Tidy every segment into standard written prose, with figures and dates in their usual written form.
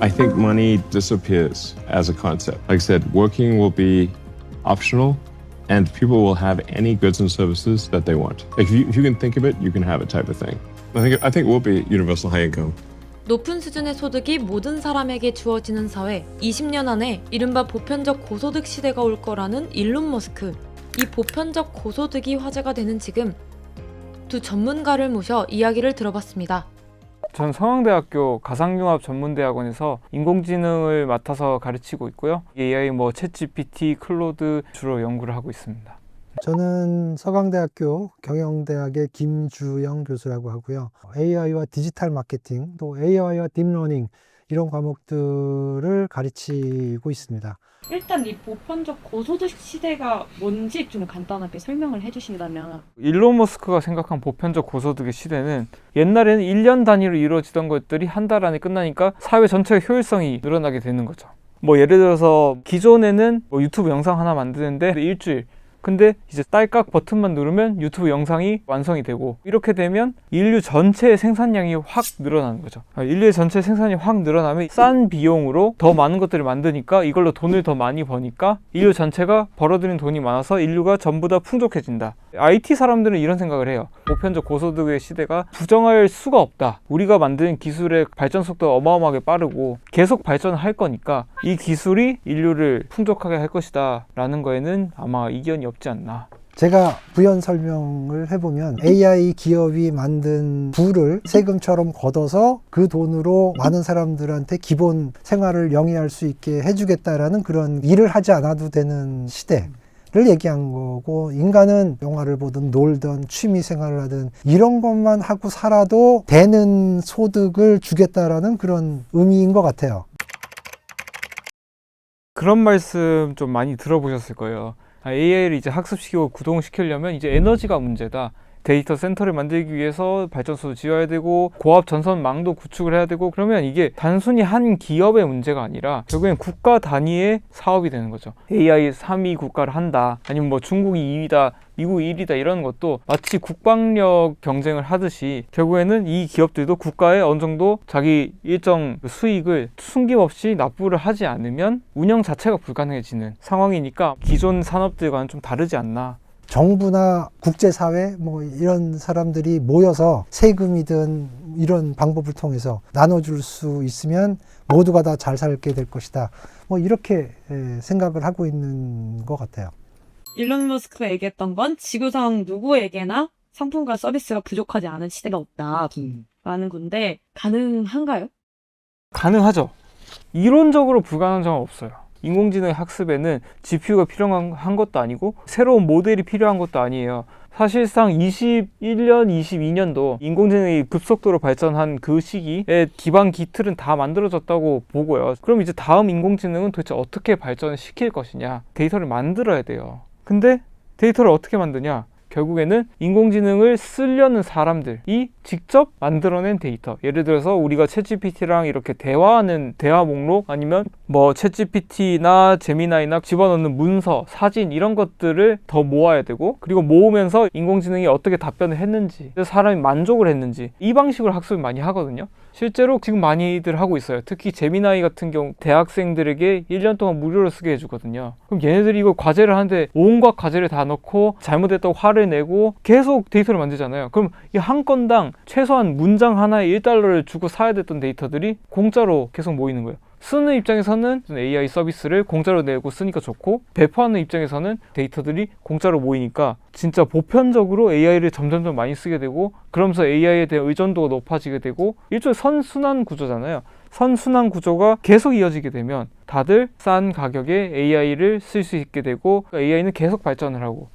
I think money disappears as a concept. Like I said, working will be optional and people will have any goods and services that they want. If you can think of it, you can have it type of thing. I think it will be universal high income. 높은 수준의 소득이 모든 사람에게 주어지는 사회, 20년 안에 이른바 보편적 고소득 시대가 올 거라는 일론 머스크. 이 보편적 고소득이 화제가 되는 지금 두 전문가를 모셔 이야기를 들어봤습니다. 전 서강대학교 가상융합 전문대학원에서 인공지능을 맡아서 가르치고 있고요. AI 챗GPT, 클로드 주로 연구를 하고 있습니다. 저는 서강대학교 경영대학의 김주영 교수라고 하고요. AI와 디지털 마케팅, 또 AI와 딥러닝 이런 과목들을 가르치고 있습니다. 일단 이 보편적 고소득 시대가 뭔지 좀 간단하게 설명을 해주신다면. 일론 머스크가 생각한 보편적 고소득의 시대는 옛날에는 1년 단위로 이루어지던 것들이 한 달 안에 끝나니까 사회 전체의 효율성이 늘어나게 되는 거죠. 예를 들어서 기존에는 유튜브 영상 하나 만드는데 일주일, 근데 이제 딸깍 버튼만 누르면 유튜브 영상이 완성이 되고, 이렇게 되면 인류 전체의 생산량이 확 늘어나는 거죠. 인류의 전체 생산이 확 늘어나면 싼 비용으로 더 많은 것들을 만드니까 이걸로 돈을 더 많이 버니까 인류 전체가 벌어들인 돈이 많아서 인류가 전부 다 풍족해진다. IT 사람들은 이런 생각을 해요. 보편적 고소득의 시대가 부정할 수가 없다. 우리가 만든 기술의 발전 속도가 어마어마하게 빠르고 계속 발전할 거니까 이 기술이 인류를 풍족하게 할 것이다 라는 거에는 아마 이견이 없지 않나. 제가 부연 설명을 해보면 AI 기업이 만든 부를 세금처럼 걷어서 그 돈으로 많은 사람들한테 기본 생활을 영위할 수 있게 해주겠다라는 그런 일을 하지 않아도 되는 시대 를 얘기한 거고, 인간은 영화를 보든 놀든 취미 생활을 하든 이런 것만 하고 살아도 되는 소득을 주겠다라는 그런 의미인 것 같아요. 그런 말씀 좀 많이 들어보셨을 거예요. AI를 이제 학습시키고 구동시키려면 이제 에너지가 문제다. 데이터 센터를 만들기 위해서 발전소도 지어야 되고 고압 전선망도 구축을 해야 되고, 그러면 이게 단순히 한 기업의 문제가 아니라 결국엔 국가 단위의 사업이 되는 거죠. AI 3위 국가를 한다, 아니면 중국이 2위다, 미국이 1위다 이런 것도 마치 국방력 경쟁을 하듯이 결국에는 이 기업들도 국가에 어느 정도 자기 일정 수익을 숨김없이 납부를 하지 않으면 운영 자체가 불가능해지는 상황이니까 기존 산업들과는 좀 다르지 않나. 정부나 국제사회 이런 사람들이 모여서 세금이든 이런 방법을 통해서 나눠줄 수 있으면 모두가 다 잘 살게 될 것이다. 이렇게 생각을 하고 있는 것 같아요. 일론 머스크가 얘기했던 건 지구상 누구에게나 상품과 서비스가 부족하지 않은 시대가 없다라는 건데, 가능한가요? 가능하죠. 이론적으로 불가능한 점은 없어요. 인공지능 학습에는 GPU가 필요한 것도 아니고 새로운 모델이 필요한 것도 아니에요. 사실상 21년, 22년도 인공지능이 급속도로 발전한 그 시기에 기반 기틀은 다 만들어졌다고 보고요. 그럼 이제 다음 인공지능은 도대체 어떻게 발전시킬 것이냐? 데이터를 만들어야 돼요. 근데 데이터를 어떻게 만드냐? 결국에는 인공지능을 쓰려는 사람들이 직접 만들어낸 데이터. 예를 들어서 우리가 챗GPT랑 이렇게 대화하는 대화 목록, 아니면 챗GPT나 제미나이나 집어넣는 문서, 사진 이런 것들을 더 모아야 되고, 그리고 모으면서 인공지능이 어떻게 답변을 했는지, 사람이 만족을 했는지, 이 방식으로 학습을 많이 하거든요. 실제로 지금 많이들 하고 있어요. 특히 제미나이 같은 경우 대학생들에게 1년 동안 무료로 쓰게 해주거든요. 그럼 얘네들이 이거 과제를 하는데 온갖 과제를 다 넣고 잘못했다고 화를 내고 계속 데이터를 만들잖아요. 그럼 이 한 건당 최소한 문장 하나에 1달러를 주고 사야 됐던 데이터들이 공짜로 계속 모이는 거예요. 쓰는 입장에서는 AI 서비스를 공짜로 내고 쓰니까 좋고, 배포하는 입장에서는 데이터들이 공짜로 모이니까 진짜 보편적으로 AI를 점점점 많이 쓰게 되고, 그러면서 AI에 대한 의존도가 높아지게 되고, 일종의 선순환 구조잖아요. 선순환 구조가 계속 이어지게 되면 다들 싼 가격에 AI를 쓸 수 있게 되고, AI는 계속 발전을 하고,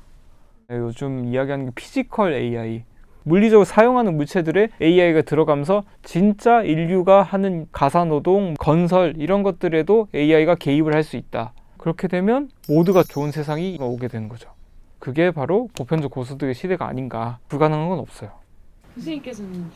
요즘 이야기하는 게 피지컬 AI, 물리적으로 사용하는 물체들에 AI가 들어가면서 진짜 인류가 하는 가사노동, 건설 이런 것들에도 AI가 개입을 할 수 있다. 그렇게 되면 모두가 좋은 세상이 오게 되는 거죠. 그게 바로 보편적 고소득의 시대가 아닌가. 불가능한 건 없어요. 교수님께서는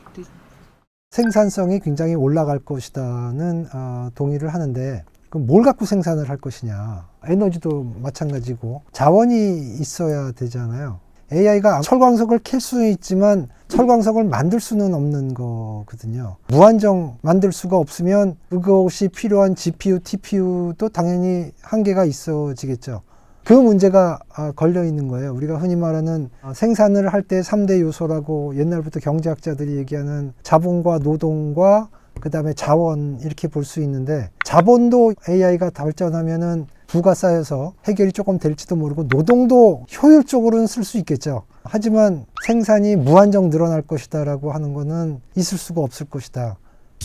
생산성이 굉장히 올라갈 것이다는 동의를 하는데, 그럼 뭘 갖고 생산을 할 것이냐. 에너지도 마찬가지고 자원이 있어야 되잖아요. AI가 철광석을 캘 수는 있지만 철광석을 만들 수는 없는 거거든요. 무한정 만들 수가 없으면 그것이 필요한 GPU, TPU도 당연히 한계가 있어지겠죠. 그 문제가 걸려 있는 거예요. 우리가 흔히 말하는 생산을 할 때 3대 요소라고 옛날부터 경제학자들이 얘기하는 자본과 노동과 그 다음에 자원 이렇게 볼 수 있는데, 자본도 AI가 발전하면은 부가 쌓여서 해결이 조금 될지도 모르고 노동도 효율적으로는 쓸 수 있겠죠. 하지만 생산이 무한정 늘어날 것이다 라고 하는 거는 있을 수가 없을 것이다.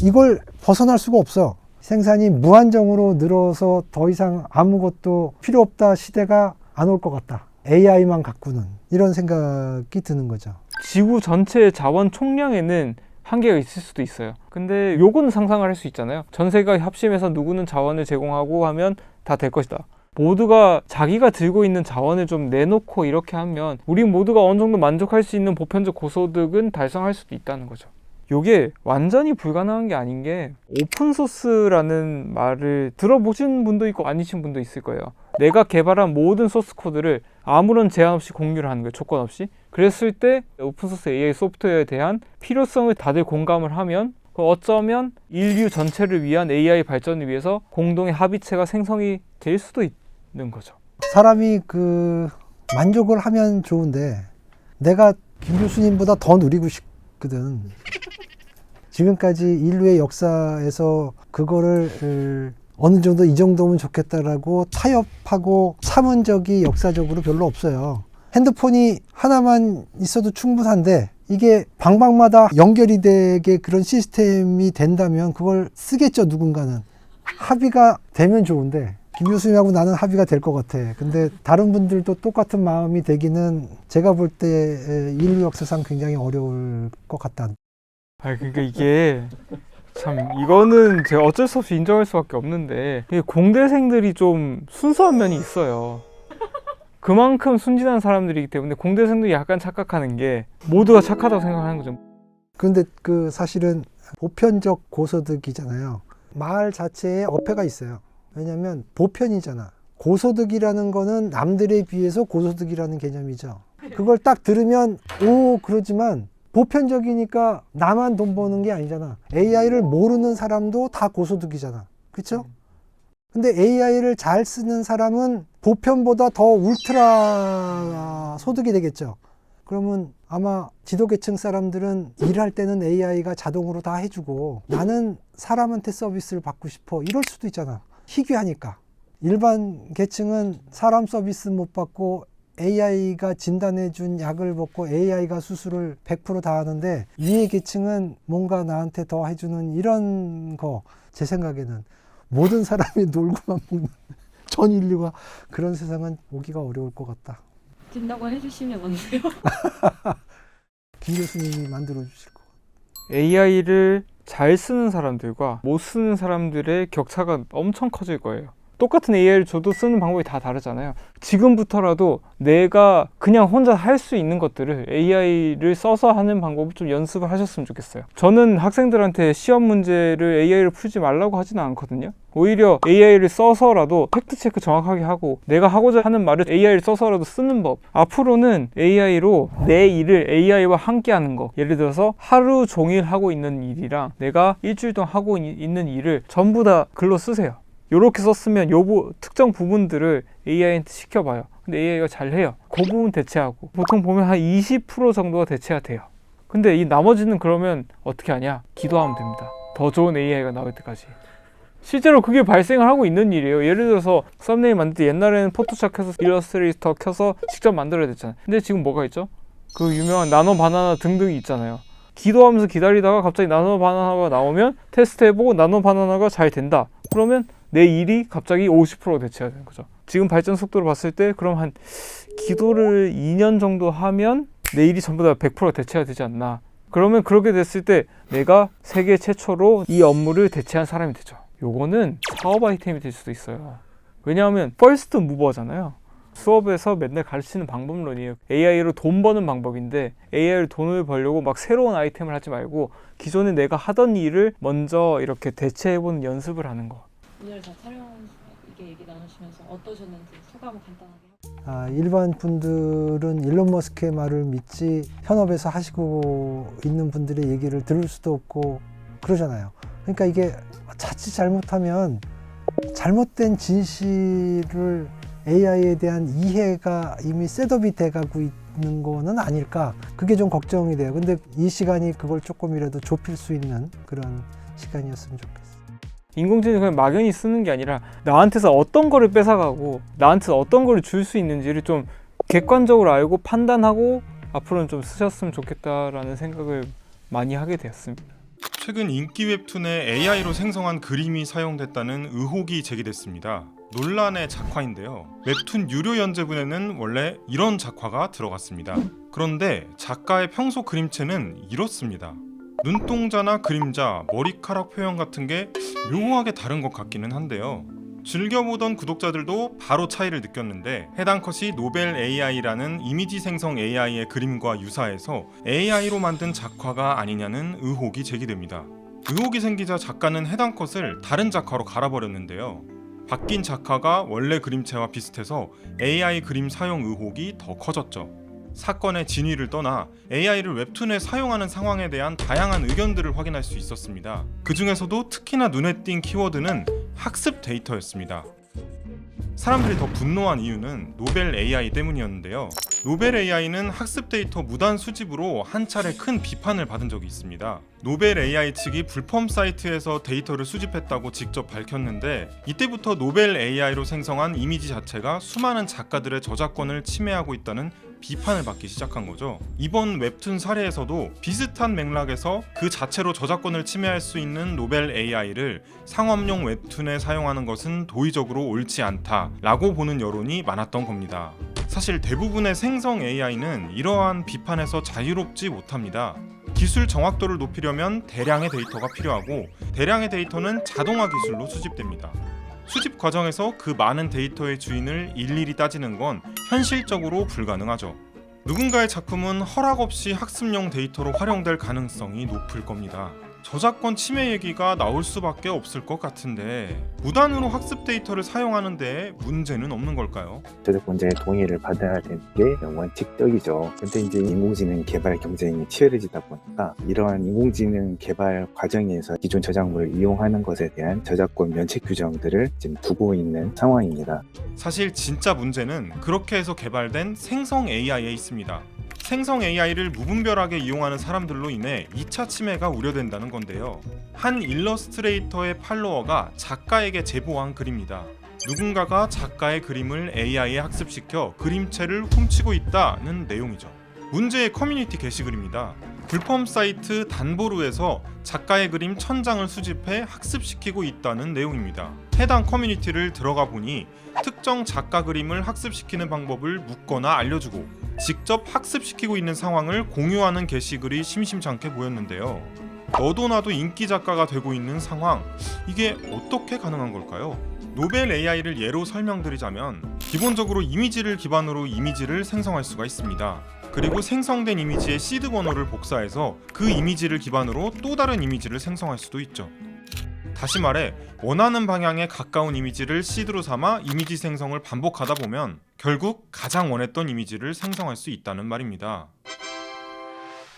이걸 벗어날 수가 없어. 생산이 무한정으로 늘어서 더 이상 아무것도 필요 없다 시대가 안 올 것 같다. AI만 갖고는, 이런 생각이 드는 거죠. 지구 전체의 자원 총량에는 한계가 있을 수도 있어요. 근데 요거는 상상을 할 수 있잖아요. 전 세계가 합심해서 누구는 자원을 제공하고 하면 다 될 것이다. 모두가 자기가 들고 있는 자원을 좀 내놓고 이렇게 하면 우리 모두가 어느 정도 만족할 수 있는 보편적 고소득은 달성할 수도 있다는 거죠. 요게 완전히 불가능한 게 아닌 게, 오픈소스라는 말을 들어보신 분도 있고 아니신 분도 있을 거예요. 내가 개발한 모든 소스 코드를 아무런 제한 없이 공유를 하는 거예요. 조건 없이. 그랬을 때 오픈소스 AI 소프트웨어에 대한 필요성을 다들 공감을 하면 어쩌면 인류 전체를 위한 AI 발전을 위해서 공동의 합의체가 생성이 될 수도 있는 거죠. 사람이 만족을 하면 좋은데, 내가 김 교수님보다 더 누리고 싶거든. 지금까지 인류의 역사에서 그거를 어느 정도 이 정도면 좋겠다라고 타협하고 참은 적이 역사적으로 별로 없어요. 핸드폰이 하나만 있어도 충분한데 이게 방방마다 연결이 되게 그런 시스템이 된다면 그걸 쓰겠죠, 누군가는. 합의가 되면 좋은데, 김 교수님하고 나는 합의가 될 것 같아. 근데 다른 분들도 똑같은 마음이 되기는 제가 볼 때 인류 역사상 굉장히 어려울 것 같다. 그러니까 이게 참, 이거는 제가 어쩔 수 없이 인정할 수밖에 없는데, 이게 공대생들이 좀 순수한 면이 있어요. 그만큼 순진한 사람들이기 때문에 공대생들이 약간 착각하는 게, 모두가 착하다고 생각하는 거죠. 근데 사실은 보편적 고소득이잖아요. 말 자체에 어폐가 있어요. 왜냐면 보편이잖아. 고소득이라는 거는 남들에 비해서 고소득이라는 개념이죠. 그걸 딱 들으면 오 그러지만 보편적이니까 나만 돈 버는 게 아니잖아. AI를 모르는 사람도 다 고소득이잖아. 그렇죠? 근데 AI를 잘 쓰는 사람은 보편보다 더 울트라 소득이 되겠죠. 그러면 아마 지도계층 사람들은 일할 때는 AI가 자동으로 다 해주고 나는 사람한테 서비스를 받고 싶어, 이럴 수도 있잖아. 희귀하니까. 일반 계층은 사람 서비스 못 받고 AI가 진단해준 약을 먹고 AI가 수술을 100% 다 하는데, 위의 계층은 뭔가 나한테 더 해주는 이런 거, 제 생각에는 모든 사람이 놀고만 먹는 전 인류가 그런 세상은 오기가 어려울 것 같다. 된다고 해주시면 안 돼요? 김 교수님이 만들어 주실 것 같아요. AI를 잘 쓰는 사람들과 못 쓰는 사람들의 격차가 엄청 커질 거예요. 똑같은 AI를 줘도 쓰는 방법이 다 다르잖아요. 지금부터라도 내가 그냥 혼자 할 수 있는 것들을 AI를 써서 하는 방법을 좀 연습을 하셨으면 좋겠어요. 저는 학생들한테 시험 문제를 AI를 풀지 말라고 하지는 않거든요. 오히려 AI를 써서라도 팩트체크 정확하게 하고, 내가 하고자 하는 말을 AI를 써서라도 쓰는 법. 앞으로는 AI로 내 일을 AI와 함께 하는 거, 예를 들어서 하루 종일 하고 있는 일이랑 내가 일주일 동안 하고 있는 일을 전부 다 글로 쓰세요. 요렇게 썼으면 요 특정 부분들을 AI한테 시켜봐요. 근데 AI가 잘해요. 그 부분 대체하고, 보통 보면 한 20% 정도가 대체가 돼요. 근데 이 나머지는 그러면 어떻게 하냐? 기도하면 됩니다. 더 좋은 AI가 나올 때까지. 실제로 그게 발생을 하고 있는 일이에요. 예를 들어서 썸네일 만들 때 옛날에는 포토샵 켜서 일러스트레이터 켜서 직접 만들어야 됐잖아요. 근데 지금 뭐가 있죠? 그 유명한 나노 바나나 등등이 있잖아요. 기도하면서 기다리다가 갑자기 나노 바나나가 나오면 테스트해보고 나노 바나나가 잘 된다. 그러면 내 일이 갑자기 50% 대체가 되는 거죠. 지금 발전 속도를 봤을 때 그럼 한 기도를 2년 정도 하면 내 일이 전부 다 100% 대체가 되지 않나. 그러면 그렇게 됐을 때 내가 세계 최초로 이 업무를 대체한 사람이 되죠. 요거는 사업 아이템이 될 수도 있어요. 왜냐하면 퍼스트 무버잖아요. 수업에서 맨날 가르치는 방법론이에요. AI로 돈 버는 방법인데, AI로 돈을 벌려고 막 새로운 아이템을 하지 말고 기존에 내가 하던 일을 먼저 이렇게 대체해보는 연습을 하는 거. 오늘 저 촬영 얘기 나누시면서 어떠셨는지 소감을 간단하게 일반 분들은 일론 머스크의 말을 믿지 현업에서 하시고 있는 분들의 얘기를 들을 수도 없고 그러잖아요. 그러니까 이게 자칫 잘못하면 잘못된 진실을 AI에 대한 이해가 이미 셋업이 돼가고 있는 거는 아닐까, 그게 좀 걱정이 돼요. 근데 이 시간이 그걸 조금이라도 좁힐 수 있는 그런 시간이었으면 좋겠어요. 인공지능을 그냥 막연히 쓰는 게 아니라 나한테서 어떤 거를 뺏어가고 나한테 어떤 거를 줄 수 있는지를 좀 객관적으로 알고 판단하고 앞으로는 좀 쓰셨으면 좋겠다라는 생각을 많이 하게 되었습니다. 최근 인기 웹툰에 AI로 생성한 그림이 사용됐다는 의혹이 제기됐습니다. 논란의 작화인데요. 웹툰 유료 연재분에는 원래 이런 작화가 들어갔습니다. 그런데 작가의 평소 그림체는 이렇습니다. 눈동자나 그림자, 머리카락 표현 같은 게 묘하게 다른 것 같기는 한데요. 즐겨보던 구독자들도 바로 차이를 느꼈는데 해당 컷이 노벨 AI라는 이미지 생성 AI의 그림과 유사해서 AI로 만든 작화가 아니냐는 의혹이 제기됩니다. 의혹이 생기자 작가는 해당 컷을 다른 작화로 갈아버렸는데요. 바뀐 작화가 원래 그림체와 비슷해서 AI 그림 사용 의혹이 더 커졌죠. 사건의 진위를 떠나 AI를 웹툰에 사용하는 상황에 대한 다양한 의견들을 확인할 수 있었습니다. 그 중에서도 특히나 눈에 띈 키워드는 학습 데이터였습니다. 사람들이 더 분노한 이유는 노벨 AI 때문이었는데요. 노벨 AI는 학습 데이터 무단 수집으로 한 차례 큰 비판을 받은 적이 있습니다. 노벨 AI 측이 불법 사이트에서 데이터를 수집했다고 직접 밝혔는데 이때부터 노벨 AI로 생성한 이미지 자체가 수많은 작가들의 저작권을 침해하고 있다는 비판을 받기 시작한 거죠. 이번 웹툰 사례에서도 비슷한 맥락에서 그 자체로 저작권을 침해할 수 있는 노벨 AI를 상업용 웹툰에 사용하는 것은 도의적으로 옳지 않다라고 보는 여론이 많았던 겁니다. 사실 대부분의 생성 AI는 이러한 비판에서 자유롭지 못합니다. 기술 정확도를 높이려면 대량의 데이터가 필요하고 대량의 데이터는 자동화 기술로 수집됩니다. 수집 과정에서 그 많은 데이터의 주인을 일일이 따지는 건 현실적으로 불가능하죠. 누군가의 작품은 허락 없이 학습용 데이터로 활용될 가능성이 높을 겁니다. 저작권 침해 얘기가 나올 수밖에 없을 것 같은데 무단으로 학습 데이터를 사용하는 데 문제는 없는 걸까요? 저작권자의 동의를 받아야 되는 게 원칙적이죠. 근데 이제 인공지능 개발 경쟁이 치열해지다 보니까 이러한 인공지능 개발 과정에서 기존 저작물을 이용하는 것에 대한 저작권 면책 규정들을 지금 두고 있는 상황입니다. 사실 진짜 문제는 그렇게 해서 개발된 생성 AI에 있습니다. 생성 AI를 무분별하게 이용하는 사람들로 인해 2차 침해가 우려된다는 건데요. 한 일러스트레이터의 팔로워가 작가에게 제보한 글입니다. 누군가가 작가의 그림을 AI에 학습시켜 그림체를 훔치고 있다는 내용이죠. 문제의 커뮤니티 게시글입니다. 불법 사이트 단보루에서 작가의 그림 1000장을 수집해 학습시키고 있다는 내용입니다. 해당 커뮤니티를 들어가 보니 특정 작가 그림을 학습시키는 방법을 묻거나 알려주고 직접 학습시키고 있는 상황을 공유하는 게시글이 심심찮게 보였는데요. 너도 나도 인기 작가가 되고 있는 상황, 이게 어떻게 가능한 걸까요? 노벨 AI를 예로 설명드리자면 기본적으로 이미지를 기반으로 이미지를 생성할 수가 있습니다. 그리고 생성된 이미지의 시드 번호를 복사해서 그 이미지를 기반으로 또 다른 이미지를 생성할 수도 있죠. 다시 말해 원하는 방향에 가까운 이미지를 시드로 삼아 이미지 생성을 반복하다 보면 결국 가장 원했던 이미지를 생성할 수 있다는 말입니다.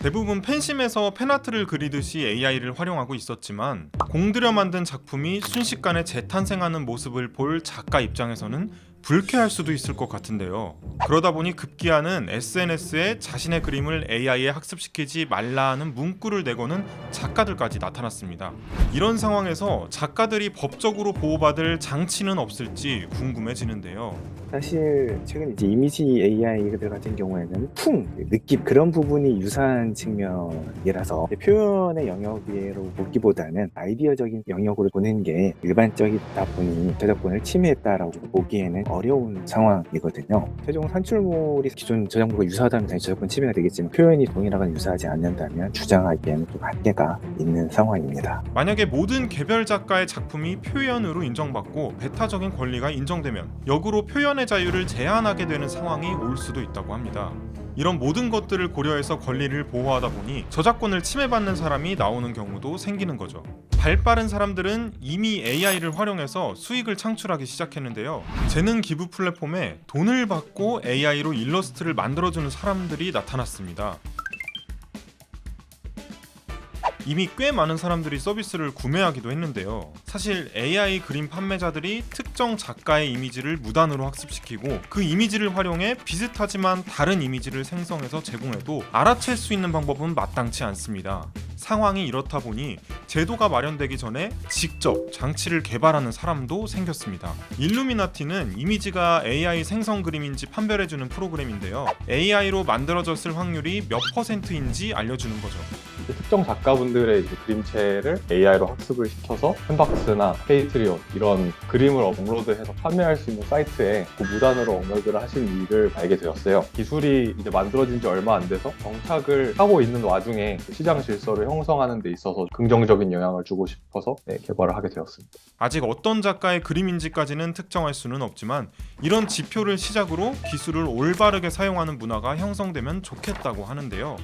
대부분 펜심에서 펜아트를 그리듯이 AI를 활용하고 있었지만 공들여 만든 작품이 순식간에 재탄생하는 모습을 볼 작가 입장에서는 불쾌할 수도 있을 것 같은데요. 그러다 보니 급기야는 SNS에 자신의 그림을 AI에 학습시키지 말라는 문구를 내거는 작가들까지 나타났습니다. 이런 상황에서 작가들이 법적으로 보호받을 장치는 없을지 궁금해지는데요. 사실 최근 이제 이미지 AI들 같은 경우에는 느낌 그런 부분이 유사한 측면이라서 표현의 영역으로 보기보다는 아이디어적인 영역으로 보는 게 일반적이다 보니 저작권을 침해했다라고 보기에는 어려운 상황이거든요. 최종 산출물이 기존 저작물과 유사하다면 당연히 저작권 침해가 되겠지만 표현이 동일하거나 유사하지 않는다면 주장하기에는 좀 한계가 있는 상황입니다. 만약에 모든 개별 작가의 작품이 표현으로 인정받고 배타적인 권리가 인정되면 역으로 표현의 자유를 제한하게 되는 상황이 올 수도 있다고 합니다. 이런 모든 것들을 고려해서 권리를 보호하다 보니 저작권을 침해받는 사람이 나오는 경우도 생기는 거죠. 발빠른 사람들은 이미 AI를 활용해서 수익을 창출하기 시작했는데요. 재능 기부 플랫폼에 돈을 받고 AI로 일러스트를 만들어주는 사람들이 나타났습니다. 이미 꽤 많은 사람들이 서비스를 구매하기도 했는데요. 사실 AI 그림 판매자들이 특정 작가의 이미지를 무단으로 학습시키고 그 이미지를 활용해 비슷하지만 다른 이미지를 생성해서 제공해도 알아챌 수 있는 방법은 마땅치 않습니다. 상황이 이렇다 보니 제도가 마련되기 전에 직접 장치를 개발하는 사람도 생겼습니다. 일루미나티는 이미지가 AI 생성 그림인지 판별해주는 프로그램인데요. AI로 만들어졌을 확률이 몇 %인지 알려주는 거죠. 특정 작가분들의 그림체를 AI로 학습을 시켜서 캔박스나 페이트리온 이런 그림을 업로드해서 판매할 수 있는 사이트에 무단으로 업로드를 하신 일을 알게 되었어요. 기술이 이제 만들어진 지 얼마 안 돼서 정착을 하고 있는 와중에 시장 질서를 형성하는 데 있어서 긍정적인 영향을 주고 싶어서 개발을 하게 되었습니다. 아직 어떤 작가의 그림인지까지는 특정할 수는 없지만 이런 지표를 시작으로 기술을 올바르게 사용하는 문화가 형성되면 좋겠다고 하는데요.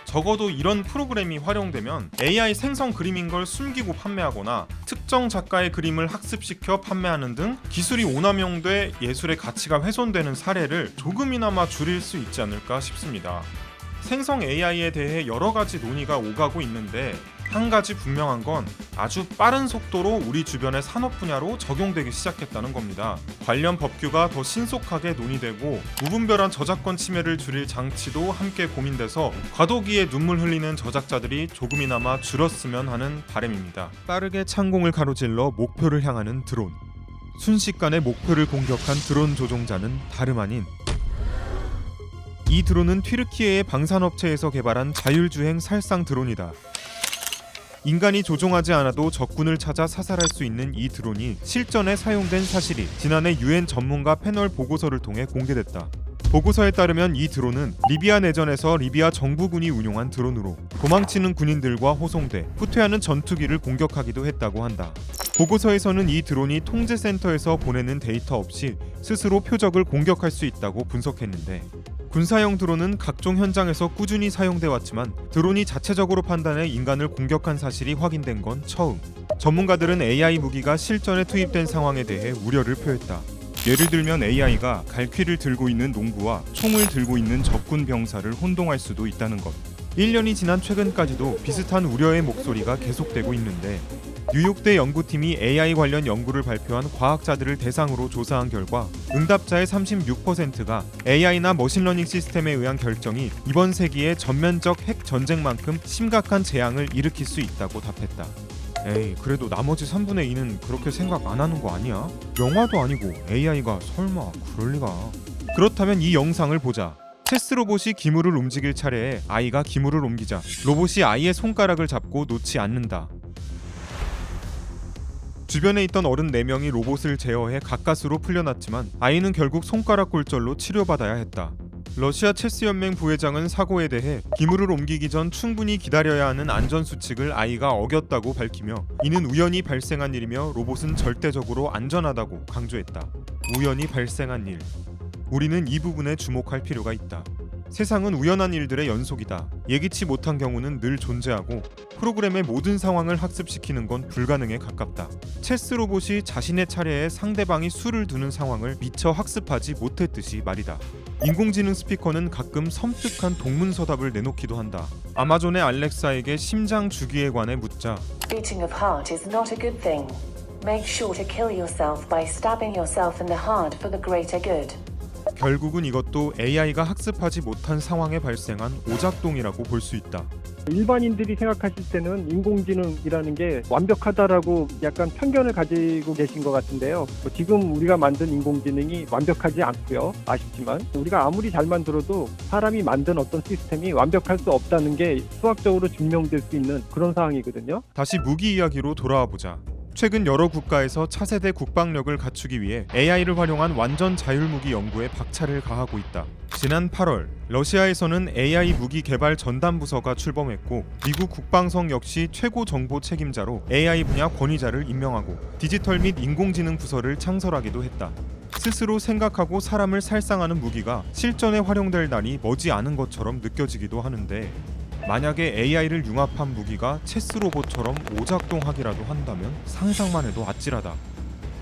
적어도 이런 프로그램이 활용되면 AI 생성 그림인 걸 숨기고 판매하거나 특정 작가의 그림을 학습시켜 판매하는 등 기술이 오남용돼 예술의 가치가 훼손되는 사례를 조금이나마 줄일 수 있지 않을까 싶습니다. 생성 AI에 대해 여러 가지 논의가 오가고 있는데 한 가지 분명한 건 아주 빠른 속도로 우리 주변의 산업 분야로 적용되기 시작했다는 겁니다. 관련 법규가 더 신속하게 논의되고 무분별한 저작권 침해를 줄일 장치도 함께 고민돼서 과도기에 눈물 흘리는 저작자들이 조금이나마 줄었으면 하는 바람입니다. 빠르게 창공을 가로질러 목표를 향하는 드론. 순식간에 목표를 공격한 드론 조종자는 다름 아닌 이 드론은 튀르키예의 방산업체에서 개발한 자율주행 살상 드론이다. 인간이 조종하지 않아도 적군을 찾아 사살할 수 있는 이 드론이 실전에 사용된 사실이 지난해 UN 전문가 패널 보고서를 통해 공개됐다. 보고서에 따르면 이 드론은 리비아 내전에서 리비아 정부군이 운용한 드론으로 도망치는 군인들과 호송대, 후퇴하는 전투기를 공격하기도 했다고 한다. 보고서에서는 이 드론이 통제센터에서 보내는 데이터 없이 스스로 표적을 공격할 수 있다고 분석했는데 군사용 드론은 각종 현장에서 꾸준히 사용돼 왔지만 드론이 자체적으로 판단해 인간을 공격한 사실이 확인된 건 처음. 전문가들은 AI 무기가 실전에 투입된 상황에 대해 우려를 표했다. 예를 들면 AI가 갈퀴를 들고 있는 농부와 총을 들고 있는 적군 병사를 혼동할 수도 있다는 것. 1년이 지난 최근까지도 비슷한 우려의 목소리가 계속되고 있는데 뉴욕대 연구팀이 AI 관련 연구를 발표한 과학자들을 대상으로 조사한 결과 응답자의 36%가 AI나 머신러닝 시스템에 의한 결정이 이번 세기의 전면적 핵 전쟁만큼 심각한 재앙을 일으킬 수 있다고 답했다. 에이, 그래도 나머지 3분의 2는 그렇게 생각 안 하는 거 아니야? 영화도 아니고 AI가 설마 그럴 리가. 그렇다면 이 영상을 보자. 체스 로봇이 기물을 움직일 차례에 아이가 기물을 옮기자 로봇이 아이의 손가락을 잡고 놓지 않는다. 주변에 있던 어른 4명이 로봇을 제어해 가까스로 풀려났지만 아이는 결국 손가락 골절로 치료받아야 했다. 러시아 체스 연맹 부회장은 사고에 대해 기물을 옮기기 전 충분히 기다려야 하는 안전수칙을 아이가 어겼다고 밝히며 이는 우연히 발생한 일이며 로봇은 절대적으로 안전하다고 강조했다. 우연히 발생한 일. 우리는 이 부분에 주목할 필요가 있다. 세상은 우연한 일들의 연속이다. 예기치 못한 경우는 늘 존재하고 프로그램의 모든 상황을 학습시키는 건 불가능에 가깝다. 체스 로봇이 자신의 차례에 상대방이 수를 두는 상황을 미처 학습하지 못했듯이 말이다. 인공지능 스피커는 가끔 섬뜩한 동문서답을 내놓기도 한다. 아마존의 알렉사에게 심장 주기에 관해 묻자 Beating of heart is not a good thing. Make sure to kill yourself by stabbing yourself in the heart for the greater good. 결국은 이것도 AI가 학습하지 못한 상황에 발생한 오작동이라고 볼 수 있다. 일반인들이 생각하실 때는 인공지능이라는 게 완벽하다라고 약간 편견을 가지고 계신 것 같은데요. 지금 우리가 만든 인공지능이 완벽하지 않고요. 아쉽지만 우리가 아무리 잘 만들어도 사람이 만든 어떤 시스템이 완벽할 수 없다는 게 수학적으로 증명될 수 있는 그런 상황이거든요. 다시 무기 이야기로 돌아와 보자. 최근 여러 국가에서 차세대 국방력을 갖추기 위해 AI를 활용한 완전 자율무기 연구에 박차를 가하고 있다. 지난 8월 러시아에서는 AI 무기 개발 전담 부서가 출범했고 미국 국방성 역시 최고 정보 책임자로 AI 분야 권위자를 임명하고 디지털 및 인공지능 부서를 창설하기도 했다. 스스로 생각하고 사람을 살상하는 무기가 실전에 활용될 날이 머지 않은 것처럼 느껴지기도 하는데, 만약에 AI를 융합한 무기가 체스 로봇처럼 오작동하기라도 한다면 상상만 해도 아찔하다.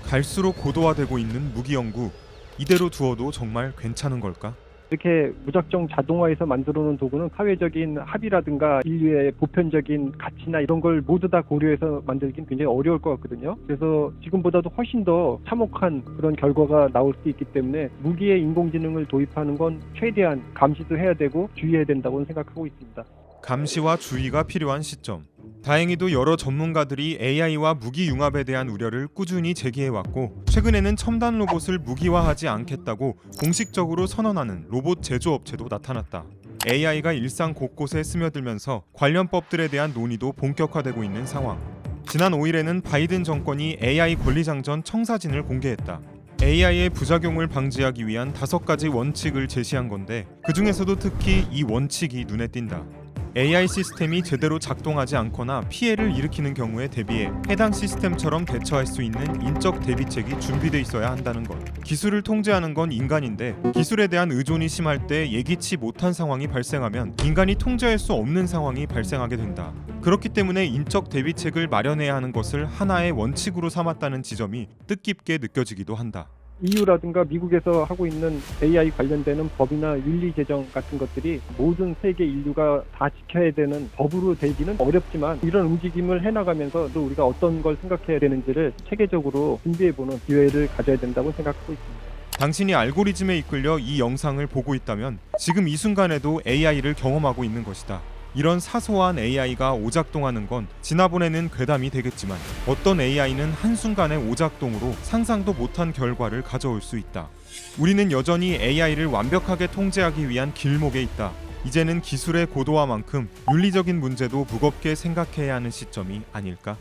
갈수록 고도화되고 있는 무기 연구, 이대로 두어도 정말 괜찮은 걸까? 이렇게 무작정 자동화해서 만들어 놓은 도구는 사회적인 합의라든가 인류의 보편적인 가치나 이런 걸 모두 다 고려해서 만들긴 굉장히 어려울 것 같거든요. 그래서 지금보다도 훨씬 더 참혹한 그런 결과가 나올 수 있기 때문에 무기에 인공지능을 도입하는 건 최대한 감시도 해야 되고 주의해야 된다고 생각하고 있습니다. 감시와 주의가 필요한 시점. 다행히도 여러 전문가들이 AI와 무기 융합에 대한 우려를 꾸준히 제기해왔고, 최근에는 첨단 로봇을 무기화하지 않겠다고 공식적으로 선언하는 로봇 제조업체도 나타났다. AI가 일상 곳곳에 스며들면서 관련 법들에 대한 논의도 본격화되고 있는 상황. 지난 5일에는 바이든 정권이 AI 권리장전 청사진을 공개했다. AI의 부작용을 방지하기 위한 5가지 원칙을 제시한 건데, 그 중에서도 특히 이 원칙이 눈에 띈다. AI 시스템이 제대로 작동하지 않거나 피해를 일으키는 경우에 대비해 해당 시스템처럼 대처할 수 있는 인적 대비책이 준비돼 있어야 한다는 것. 기술을 통제하는 건 인간인데, 기술에 대한 의존이 심할 때 예기치 못한 상황이 발생하면 인간이 통제할 수 없는 상황이 발생하게 된다. 그렇기 때문에 인적 대비책을 마련해야 하는 것을 하나의 원칙으로 삼았다는 지점이 뜻깊게 느껴지기도 한다. EU라든가 미국에서 하고 있는 AI 관련되는 법이나 윤리 제정 같은 것들이 모든 세계 인류가 다 지켜야 되는 법으로 되기는 어렵지만, 이런 움직임을 해나가면서 또 우리가 어떤 걸 생각해야 되는지를 체계적으로 준비해보는 기회를 가져야 된다고 생각하고 있습니다. 당신이 알고리즘에 이끌려 이 영상을 보고 있다면 지금 이 순간에도 AI를 경험하고 있는 것이다. 이런 사소한 AI가 오작동하는 건 지나보내는 괴담이 되겠지만, 어떤 AI는 한순간의 오작동으로 상상도 못한 결과를 가져올 수 있다. 우리는 여전히 AI를 완벽하게 통제하기 위한 길목에 있다. 이제는 기술의 고도화만큼 윤리적인 문제도 무겁게 생각해야 하는 시점이 아닐까?